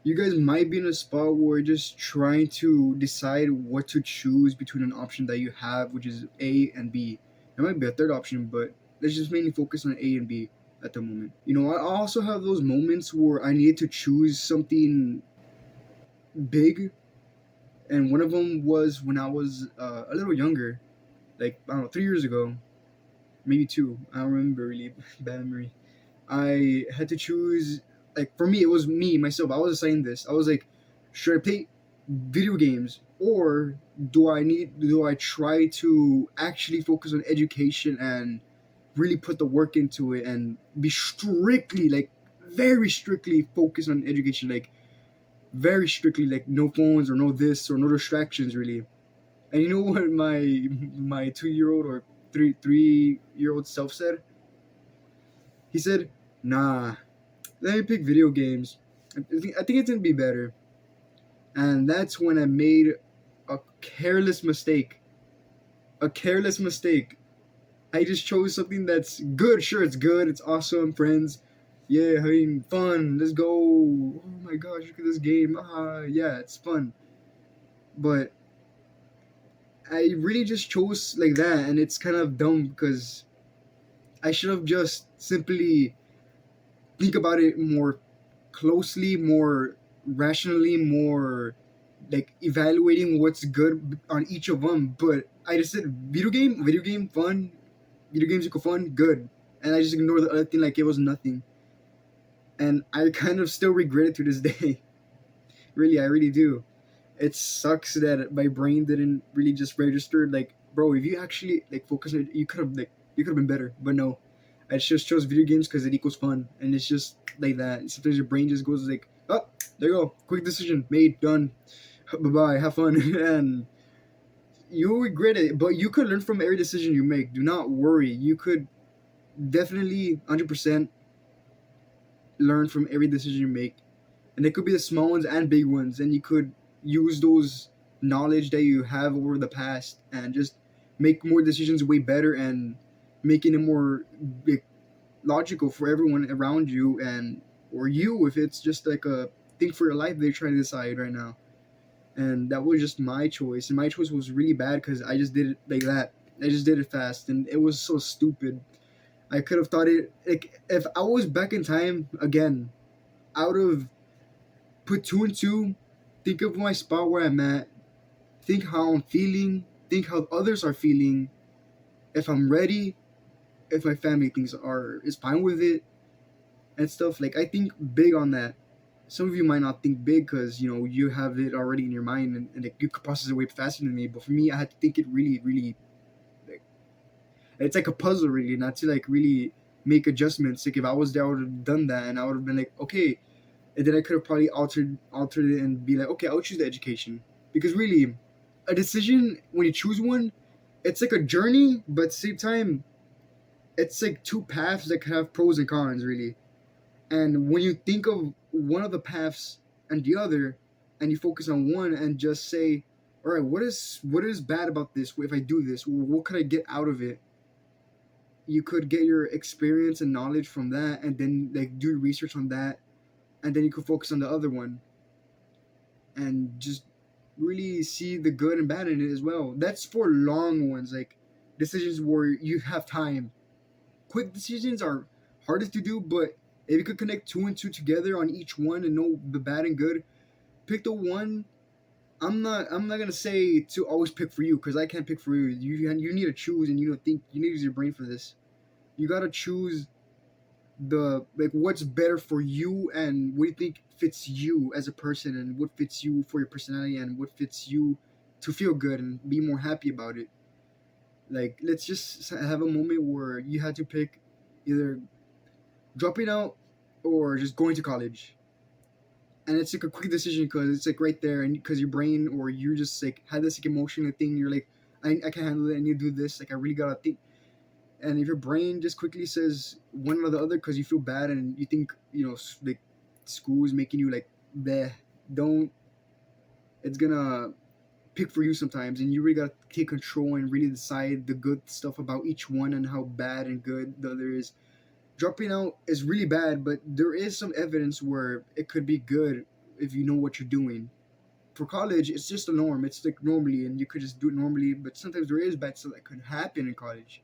You guys might be in a spot where you're just trying to decide what to choose between an option that you have, which is A and B. There might be a third option, but let's just mainly focus on A and B at the moment. I also have those moments where I needed to choose something big, and one of them was when I was a little younger, like I don't know, 3 years ago, maybe two. I don't remember really. Bad memory. I had to choose. Like for me, it was me myself. I was assigned this. I was like, should I play video games or do I try to actually focus on education and really put the work into it and be strictly like very strictly focused on education, like very strictly, like no phones or no this or no distractions really. And you know what my 2 year old or three year old self said? He said, "Nah, let me pick video games. I think it's gonna be better." And that's when I made a careless mistake. A careless mistake. I just chose something that's good. Sure, it's good. It's awesome. Friends, yeah, having fun. Let's go. Oh my gosh, look at this game. Yeah, it's fun. But I really just chose like that, and it's kind of dumb because I should have just simply think about it more closely, more rationally, more like evaluating what's good on each of them. But I just said video game, fun, video games equal fun, good, and I just ignored the other thing like it was nothing. And I kind of still regret it to this day. Really, I really do. It sucks that my brain didn't really just register. Like, bro, if you actually like focus on it, you could have been better. But no, I just chose video games because it equals fun, and it's just like that. Sometimes your brain just goes like, oh, there you go, quick decision made, done, bye bye, have fun, and you regret it. But you could learn from every decision you make. Do not worry. You could definitely 100% learn from every decision you make, and it could be the small ones and big ones, and you could use those knowledge that you have over the past and just make more decisions way better and making it more like, logical for everyone around you and or you if it's just like a thing for your life they're trying to decide right now. And that was just my choice, and my choice was really bad because I just did it like that. I just did it fast and it was so stupid. I could have thought it like if I was back in time again, I would have put two and two, think of my spot where I'm at, think how I'm feeling, think how others are feeling, if I'm ready, if my family thinks are is fine with it and stuff. Like I think big on that. Some of you might not think big because you have it already in your mind and like, you could process it way faster than me. But for me, I had to think it really, really. Like, it's like a puzzle, really, not to like really make adjustments. Like if I was there, I would have done that, and I would have been like, okay, and then I could have probably altered it and be like, okay, I'll choose the education because really, a decision when you choose one, it's like a journey, but at the same time, it's like two paths that can have pros and cons, really. And when you think of one of the paths and the other, and you focus on one and just say, all right, what is bad about this? If I do this, what could I get out of it? You could get your experience and knowledge from that, and then like do research on that, and then you could focus on the other one and just really see the good and bad in it as well. That's for long ones, like decisions where you have time. Quick decisions are hardest to do, but if you could connect two and two together on each one and know the bad and good, pick the one. I'm not gonna say to always pick for you because I can't pick for you. You need to choose and you need to use your brain for this. You gotta choose the like what's better for you and what do you think fits you as a person and what fits you for your personality and what fits you to feel good and be more happy about it. Like let's just have a moment where you had to pick either dropping out or just going to college, and it's like a quick decision because it's like right there and because your brain or you just like had this like emotional thing, you're like I can't handle it, I need to do this, like I really gotta think. And if your brain just quickly says one or the other because you feel bad and you think like school is making you like bleh, don't, it's gonna pick for you sometimes, and you really gotta take control and really decide the good stuff about each one and how bad and good the other is. Dropping out is really bad, but there is some evidence where it could be good if you know what you're doing. For college, it's just a norm. It's like normally, and you could just do it normally. But sometimes there is bad stuff that could happen in college.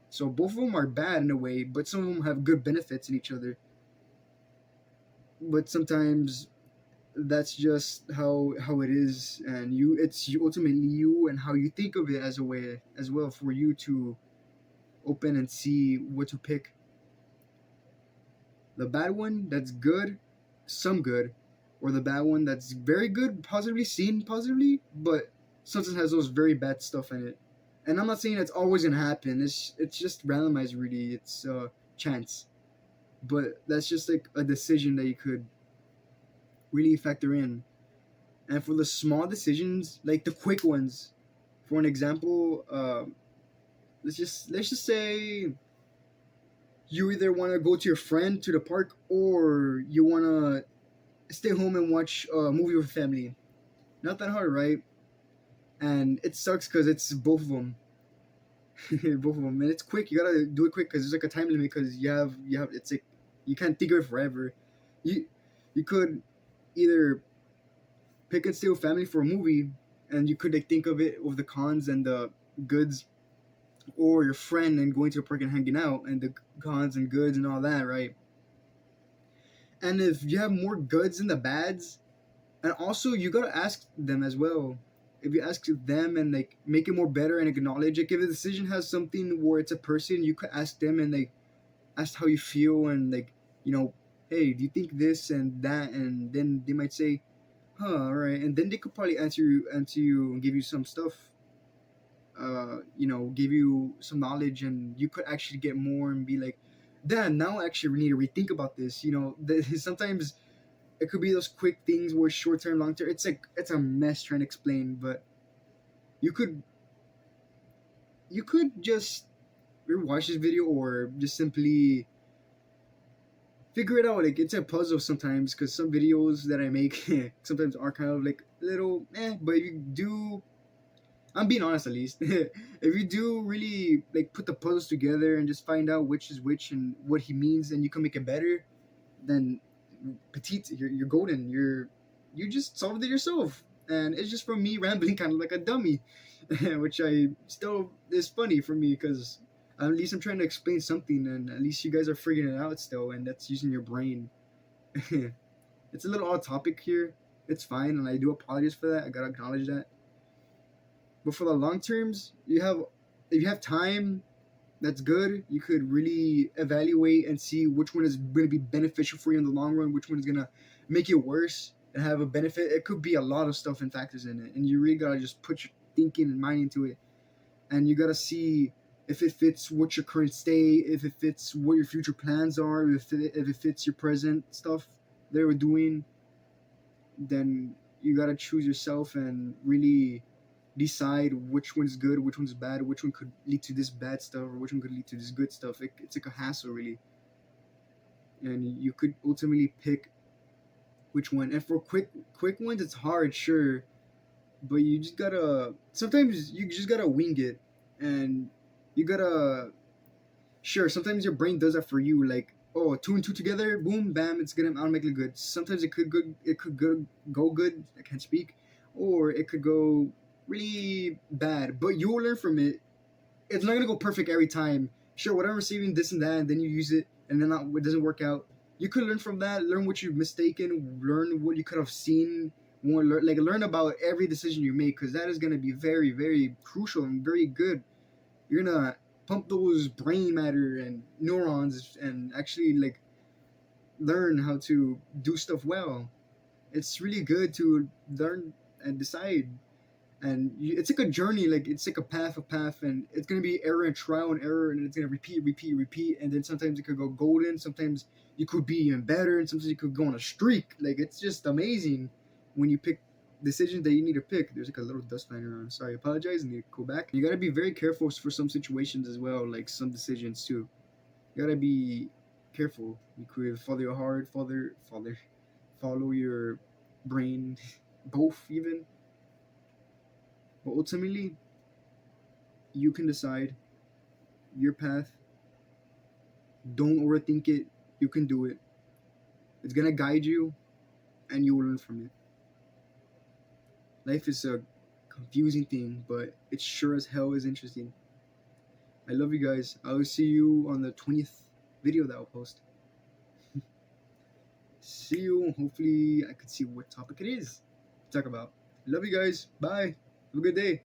So both of them are bad in a way, but some of them have good benefits in each other. But sometimes that's just how it is, and ultimately you and how you think of it as a way as well for you to open and see what to pick. The bad one that's good, some good, or the bad one that's very good, positively seen positively, but sometimes has those very bad stuff in it. And I'm not saying it's always gonna happen. It's just randomized, really. It's chance, but that's just like a decision that you could really factor in. And for the small decisions, like the quick ones, for an example, let's just say you either want to go to your friend to the park or you want to stay home and watch a movie with family. Not that hard, right? And it sucks because it's both of them, both of them, and it's quick. You gotta do it quick because there's like a time limit because you have it's like you can't think of it forever. You you could either pick and stay with family for a movie, and you could like think of it with the cons and the goods, or your friend and going to the park and hanging out and the cons and goods and all that, right? And if you have more goods than the bads, and also you gotta ask them as well. If you ask them and like make it more better and acknowledge, like if the decision has something where it's a person, you could ask them and like ask how you feel and like you know, hey, do you think this and that, and then they might say, huh, all right, and then they could probably answer you and give you some stuff, give you some knowledge, and you could actually get more and be like, damn, now I actually need to rethink about this. Sometimes it could be those quick things where short term, long term. It's like it's a mess trying to explain, but you could you could just watch this video or just simply figure it out. Like it's a puzzle sometimes because some videos that I make sometimes are kind of like little but if you do, I'm being honest at least. If you do really like put the puzzles together and just find out which is which and what he means, and you can make it better, then petite, you're golden. You just solved it yourself, and it's just from me rambling, kind of like a dummy, which I still is funny for me because at least I'm trying to explain something, and at least you guys are figuring it out still, and that's using your brain. It's a little odd topic here. It's fine, and I do apologize for that. I gotta acknowledge that. But for the long terms, if you have time, that's good. You could really evaluate and see which one is going to be beneficial for you in the long run, which one is going to make you worse and have a benefit. It could be a lot of stuff and factors in it, and you really gotta just put your thinking and mind into it, and you gotta see if it fits what your current state, if it fits what your future plans are, if it fits your present stuff they were doing. Then you gotta choose yourself and really decide which one's good, which one's bad, which one could lead to this bad stuff, or which one could lead to this good stuff. It's like a hassle, really, and you could ultimately pick which one. And for quick ones, it's hard, sure, but you just gotta. Sometimes you just gotta wing it, and you gotta. Sure, sometimes your brain does that for you, like oh, two and two together, boom, bam, it's gonna automatically good. Sometimes go good. I can't speak, or it could go really bad, but you'll learn from it. It's not gonna go perfect every time. Sure, whatever receiving this and that, and then you use it, and then it doesn't work out. You could learn from that, learn what you've mistaken, learn what you could have seen, learn about every decision you make, because that is gonna be very, very crucial and very good. You're gonna pump those brain matter and neurons, and actually like learn how to do stuff well. It's really good to learn and decide, and it's like a journey, like it's like a path, and it's gonna be error and trial and error, and it's gonna repeat, and then sometimes it could go golden, sometimes you could be even better, and sometimes you could go on a streak. Like it's just amazing when you pick decisions that you need to pick. There's like a little dust flying around. Sorry, I apologize. I need to go back. You gotta be very careful for some situations as well, like some decisions too. You gotta be careful. You could follow your heart, follow your brain, both even. But ultimately, you can decide your path. Don't overthink it. You can do it. It's gonna guide you, and you will learn from it. Life is a confusing thing, but it sure as hell is interesting. I love you guys. I will see you on the 20th video that I'll post. See you. Hopefully, I could see what topic it is to talk about. Love you guys. Bye. Have a good day.